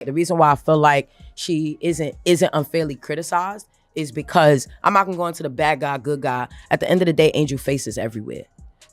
The reason why I feel like she isn't unfairly criticized is because I'm not gonna go into the bad guy, good guy. At the end of the day, Angel faces everywhere,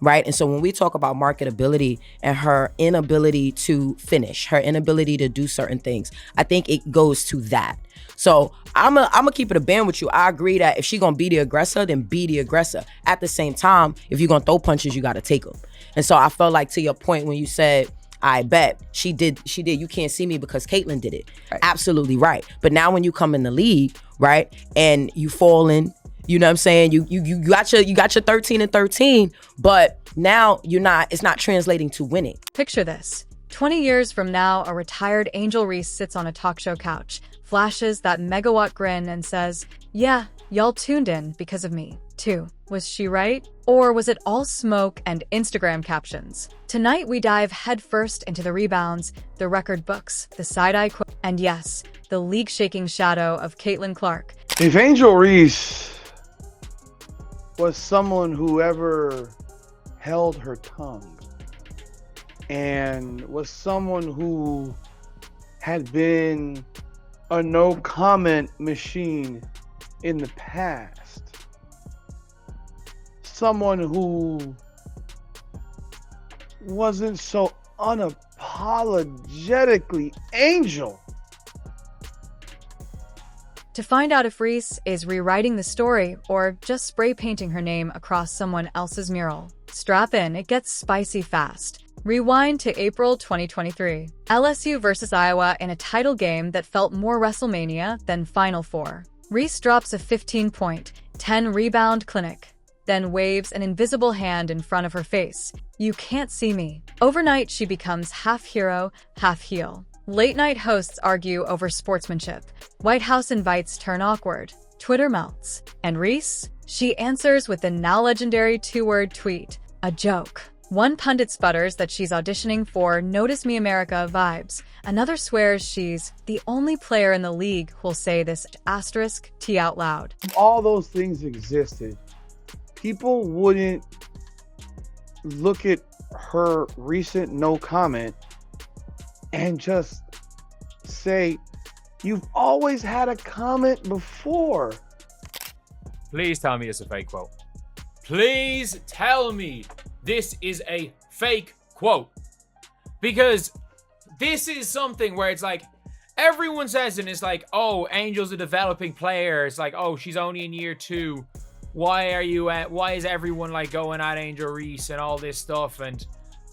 right? And so when we talk about marketability and her inability to finish, her inability to do certain things, I think it goes to that. So I'm gonna keep it a band with you. I agree that if she gonna be the aggressor, then be the aggressor. At the same time, if you're gonna throw punches, you gotta take them. And so I felt like, to your point when you said, I bet she did. You can't see me because Caitlyn did it. Right. Absolutely right. But now when you come in the league, right, and you fall in, you know what I'm saying? You got your 13 and 13, but now it's not translating to winning. Picture this. 20 years from now, a retired Angel Reese sits on a talk show couch, flashes that megawatt grin and says, "Yeah, y'all tuned in because of me, too." Was she right? Or was it all smoke and Instagram captions? Tonight, we dive headfirst into the rebounds, the record books, the side-eye quote, and yes, the league-shaking shadow of Caitlin Clark. If Angel Reese was someone who ever held her tongue and was someone who had been a no-comment machine in the past, someone who wasn't so unapologetically Angel. To find out if Reese is rewriting the story or just spray painting her name across someone else's mural, strap in, it gets spicy fast. Rewind to April 2023. LSU versus Iowa in a title game that felt more WrestleMania than Final Four. Reese drops a 15-point, 10-rebound clinic, then waves an invisible hand in front of her face. "You can't see me." Overnight, she becomes half hero, half heel. Late-night hosts argue over sportsmanship. White House invites turn awkward. Twitter melts. And Reese? She answers with the now legendary two-word tweet, "A joke." One pundit sputters that she's auditioning for Notice Me America vibes. Another swears she's the only player in the league who'll say this asterisk T out loud. All those things existed. People wouldn't look at her recent no comment and just say, "You've always had a comment before." Please tell me it's a fake quote. Please tell me this is a fake quote. Because this is something where it's like, everyone says, and it's like, oh, Angel's a developing player. It's like, oh, she's only in year 2. Why is everyone like going at Angel Reese and all this stuff? And,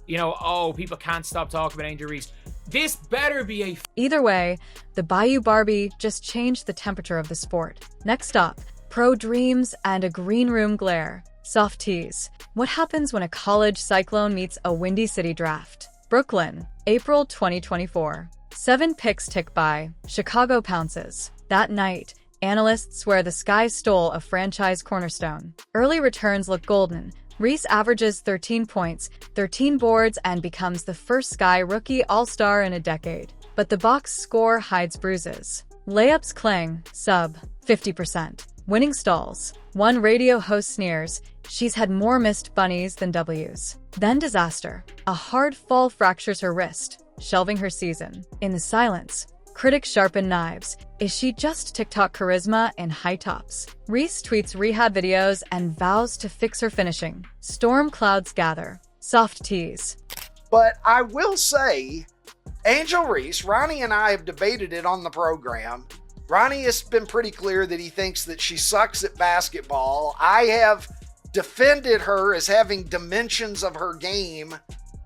you know, oh, people can't stop talking about Angel Reese. This better be a... Either way, the Bayou Barbie just changed the temperature of the sport. Next up, pro dreams and a green room glare. Soft tease. What happens when a college cyclone meets a Windy City draft? Brooklyn, April 2024. 7 picks tick by. Chicago pounces. That night, analysts swear the sky stole a franchise cornerstone. Early returns look golden. Reese averages 13 points, 13 boards, and becomes the first Sky rookie all-star in a decade. But the box score hides bruises. Layups clang, sub 50%. Winning stalls. One radio host sneers, "She's had more missed bunnies than W's." Then disaster. A hard fall fractures her wrist, shelving her season. In the silence, critics sharpen knives. Is she just TikTok charisma in high tops? Reese tweets rehab videos and vows to fix her finishing. Storm clouds gather. Soft tease. But I will say, Angel Reese, Ronnie and I have debated it on the program. Ronnie has been pretty clear that he thinks that she sucks at basketball. I have defended her as having dimensions of her game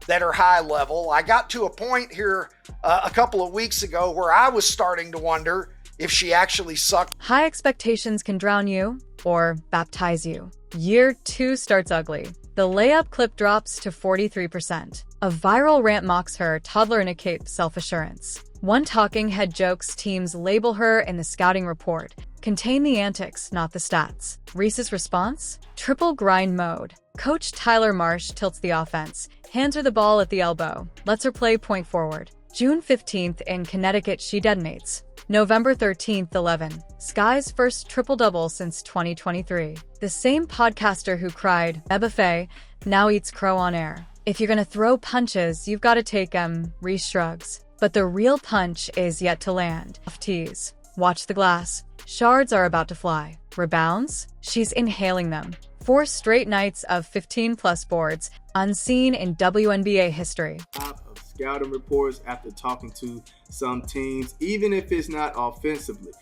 that are high level. I got to a point here a couple of weeks ago where I was starting to wonder if she actually sucked. High expectations can drown you or baptize you. Year 2 starts ugly. The layup clip drops to 43%. A viral rant mocks her toddler in a cape self-assurance. One talking head jokes teams label her in the scouting report. Contain the antics, not the stats. Reese's response? Triple grind mode. Coach Tyler Marsh tilts the offense, hands her the ball at the elbow, lets her play point forward. June 15th in Connecticut, she detonates. November 13th, 11. Sky's first triple-double since 2023. The same podcaster who cried, "Ebba Faye," now eats crow on air. If you're gonna throw punches, you've gotta take 'em. Reese shrugs. But the real punch is yet to land. Tease. Watch the glass. Shards are about to fly. Rebounds? She's inhaling them. 4 straight nights of 15-plus boards, unseen in WNBA history. Of scouting reports after talking to some teams, even if it's not offensively,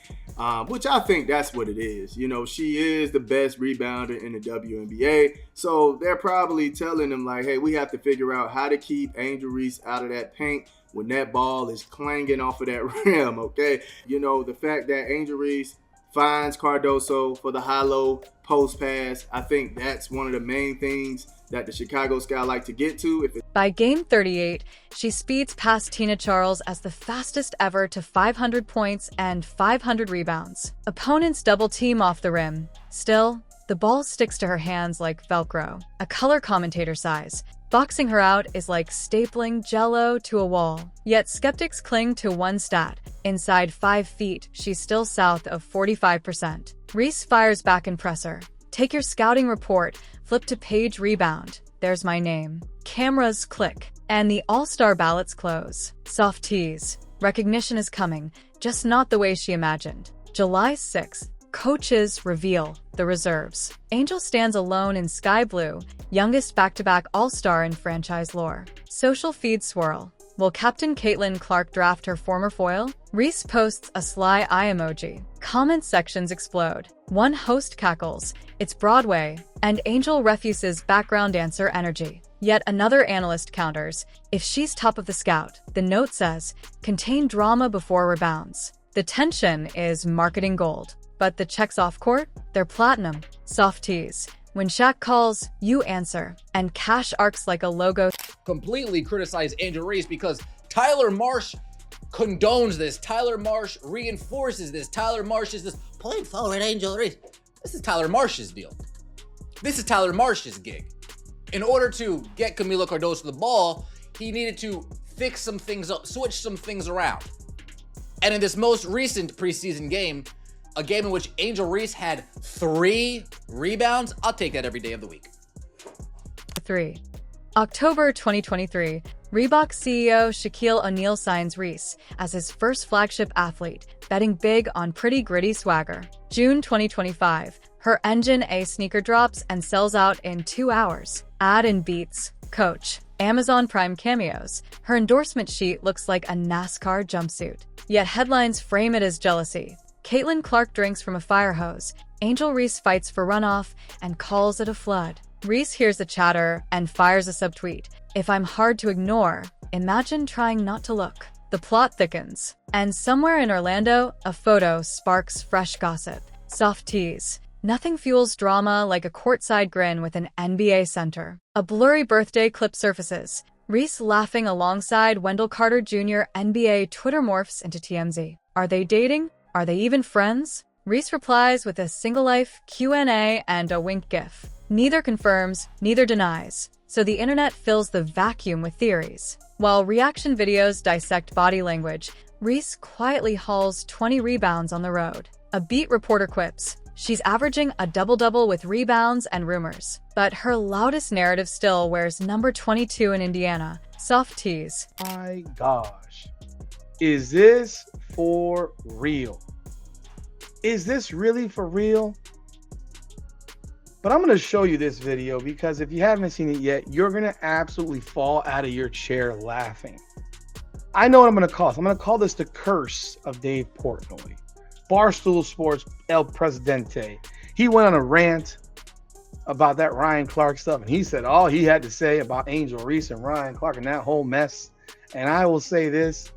which I think that's what it is. You know, she is the best rebounder in the WNBA, so they're probably telling them like, hey, we have to figure out how to keep Angel Reese out of that paint when that ball is clanging off of that rim, okay? You know, the fact that Angel Reese finds Cardoso for the high-low post pass, I think that's one of the main things that the Chicago Sky like to get to. By game 38, she speeds past Tina Charles as the fastest ever to 500 points and 500 rebounds. Opponents double team off the rim. Still, the ball sticks to her hands like Velcro, a color commentator size. Boxing her out is like stapling Jell-O to a wall. Yet skeptics cling to one stat. Inside 5 feet, she's still south of 45%. Reese fires back in presser. Take your scouting report, flip to page rebound. There's my name. Cameras click, and the all-star ballots close. Soft tease. Recognition is coming, just not the way she imagined. July 6th. Coaches reveal the reserves. Angel stands alone in sky blue, youngest back-to-back all-star in franchise lore. Social feed swirl. Will Captain Caitlin Clark draft her former foil? Reese posts a sly eye emoji. Comment sections explode. One host cackles, it's Broadway, and Angel refuses background dancer energy. Yet another analyst counters, if she's top of the scout, the note says, contain drama before rebounds. The tension is marketing gold. But the checks off court? They're platinum. Soft tease. When Shaq calls, you answer. And Cash arcs like a logo. Completely criticize Angel Reese because Tyler Marsh condones this. Tyler Marsh reinforces this. Tyler Marsh is this point forward Angel Reese. This is Tyler Marsh's deal. This is Tyler Marsh's gig. In order to get Camila Cardoso the ball, he needed to fix some things up, switch some things around. And in this most recent preseason game, a game in which Angel Reese had 3 rebounds, I'll take that every day of the week. 3. October 2023, Reebok CEO Shaquille O'Neal signs Reese as his first flagship athlete, betting big on pretty gritty swagger. June 2025, her Engine A sneaker drops and sells out in 2 hours. Ad in Beats, Coach, Amazon Prime cameos. Her endorsement sheet looks like a NASCAR jumpsuit. Yet headlines frame it as jealousy. Caitlin Clark drinks from a fire hose. Angel Reese fights for runoff and calls it a flood. Reese hears the chatter and fires a subtweet. If I'm hard to ignore, imagine trying not to look. The plot thickens. And somewhere in Orlando, a photo sparks fresh gossip. Soft tease. Nothing fuels drama like a courtside grin with an NBA center. A blurry birthday clip surfaces. Reese laughing alongside Wendell Carter Jr. NBA Twitter morphs into TMZ. Are they dating? Are they even friends? Reese replies with a single life Q&A and a wink gif. Neither confirms, neither denies. So the internet fills the vacuum with theories. While reaction videos dissect body language, Reese quietly hauls 20 rebounds on the road. A beat reporter quips, she's averaging a double-double with rebounds and rumors. But her loudest narrative still wears number 22 in Indiana. Soft tease. My gosh. Is this for real? Is this really for real? But I'm going to show you this video because if you haven't seen it yet, you're going to absolutely fall out of your chair laughing. I know what I'm going to call this. I'm going to call this the curse of Dave Portnoy. Barstool Sports El Presidente. He went on a rant about that Ryan Clark stuff, and he said all he had to say about Angel Reese and Ryan Clark and that whole mess. And I will say this,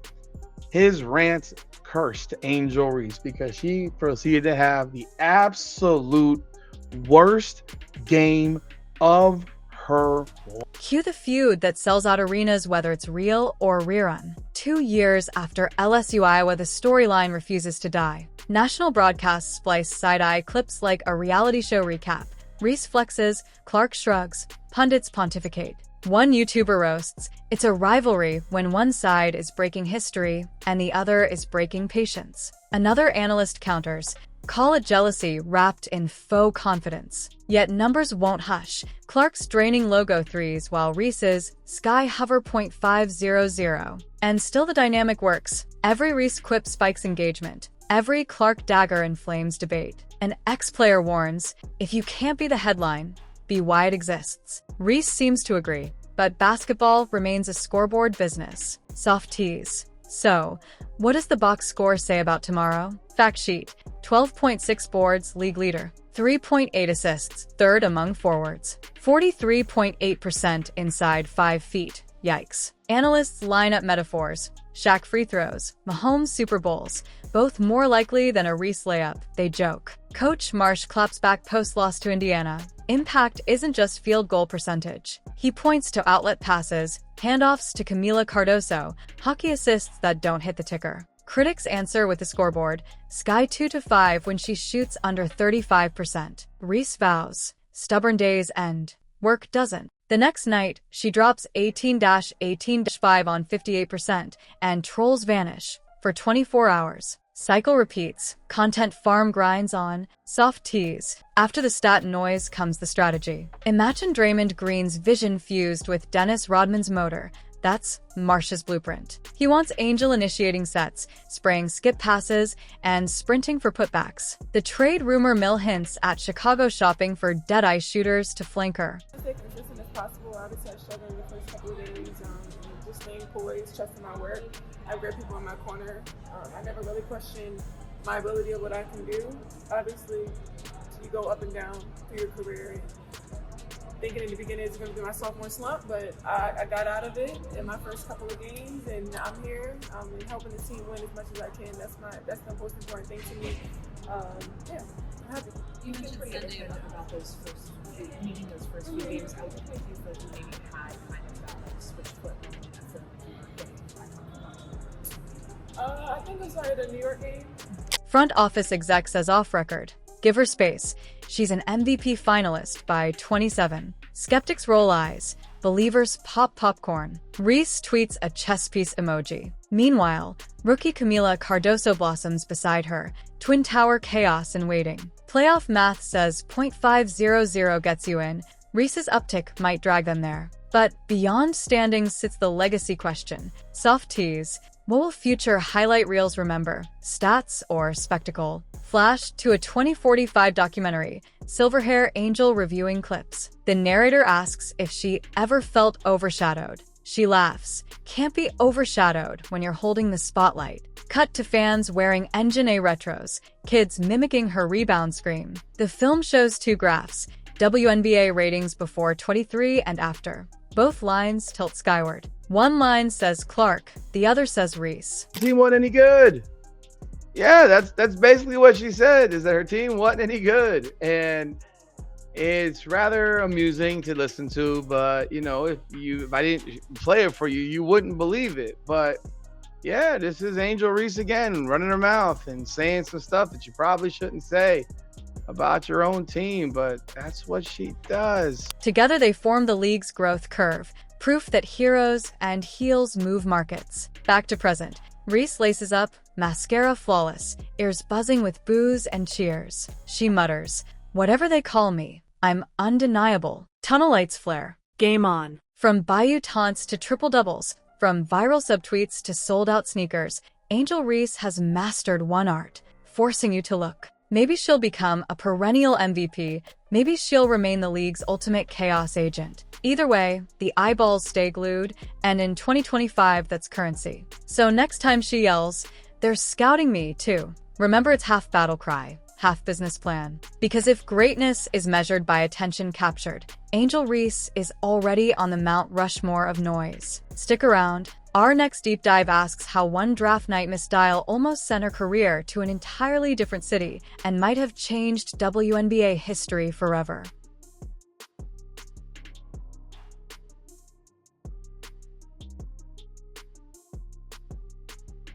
his rant cursed Angel Reese because she proceeded to have the absolute worst game of her life. Cue the feud that sells out arenas whether it's real or rerun. 2 years after LSU Iowa, the storyline refuses to die. National broadcasts splice side-eye clips like a reality show recap. Reese flexes, Clark shrugs, pundits pontificate. One YouTuber roasts, it's a rivalry when one side is breaking history and the other is breaking patience. Another analyst counters, Call it jealousy wrapped in faux confidence. Yet numbers won't hush. Clark's draining logo threes while Reese's sky hover .500. And still the dynamic works. Every Reese quip spikes engagement. Every Clark dagger inflames debate. An ex-player warns, if you can't be the headline, be why it exists. Reese seems to agree, but basketball remains a scoreboard business. Soft tease. So, what does the box score say about tomorrow? Fact sheet: 12.6 boards, league leader. 3.8 assists, third among forwards. 43.8% inside 5 feet. Yikes. Analysts line up metaphors. Shaq free throws, Mahomes Super Bowls, both more likely than a Reese layup, they joke. Coach Marsh claps back post-loss to Indiana. Impact isn't just field goal percentage. He points to outlet passes, handoffs to Camila Cardoso, hockey assists that don't hit the ticker. Critics answer with the scoreboard, sky 2-5 when she shoots under 35%. Reese vows, stubborn days end. Work doesn't. The next night, she drops 18-5 on 58%, and trolls vanish for 24 hours. Cycle repeats, content farm grinds on, soft tease. After the stat noise comes the strategy. Imagine Draymond Green's vision fused with Dennis Rodman's motor. That's Marsh's blueprint. He wants Angel initiating sets, spraying skip passes, and sprinting for putbacks. The trade rumor mill hints at Chicago shopping for dead-eye shooters to flank her. Stay consistent as possible. Obviously, I struggled in the first couple of days. Just staying poised, trusting my work. I have great people in my corner. I never really questioned my ability of what I can do. Obviously, you go up and down through your career. Thinking in the beginning it's going to be my sophomore slump, but I got out of it in my first couple of games, and I'm here and helping the team win as much as I can. That's the most important thing to me. Yeah, I'm happy. You mentioned Sunday about those first few games. How did you feel like you maybe had kind of that like switch foot moment after you were getting back on the I think I started a New York game. Front office exec says off record. Give her space. She's an MVP finalist by 27. Skeptics roll eyes. Believers pop popcorn. Reese tweets a chess piece emoji. Meanwhile, rookie Camila Cardoso blossoms beside her. Twin Tower chaos in waiting. Playoff math says .500 gets you in. Reese's uptick might drag them there. But beyond standings sits the legacy question. Soft tease. What will future highlight reels remember? Stats or spectacle? Flash to a 2045 documentary, silver hair Angel reviewing clips. The narrator asks if she ever felt overshadowed. She laughs. Can't be overshadowed when you're holding the spotlight. Cut to fans wearing Engine A retros, kids mimicking her rebound scream. The film shows 2 graphs, WNBA ratings before 23 and after. Both lines tilt skyward. One line says Clark, the other says Reese. Team wasn't any good. Yeah, that's basically what she said, is that her team wasn't any good. And it's rather amusing to listen to, but you know, if I didn't play it for you, you wouldn't believe it. But yeah, this is Angel Reese again, running her mouth and saying some stuff that you probably shouldn't say about your own team, but that's what she does. Together they form the league's growth curve, proof that heroes and heels move markets. Back to present. Reese laces up, mascara flawless, ears buzzing with boos and cheers. She mutters, "Whatever they call me, I'm undeniable." Tunnel lights flare. Game on. From Bayou taunts to triple doubles, from viral subtweets to sold-out sneakers, Angel Reese has mastered one art, forcing you to look. Maybe she'll become a perennial MVP, maybe she'll remain the league's ultimate chaos agent. Either way, the eyeballs stay glued, and in 2025, that's currency. So next time she yells, "They're scouting me, too," remember it's half battle cry, half business plan. Because if greatness is measured by attention captured, Angel Reese is already on the Mount Rushmore of noise. Stick around. Our next deep dive asks how one draft night misdial almost sent her career to an entirely different city and might have changed WNBA history forever.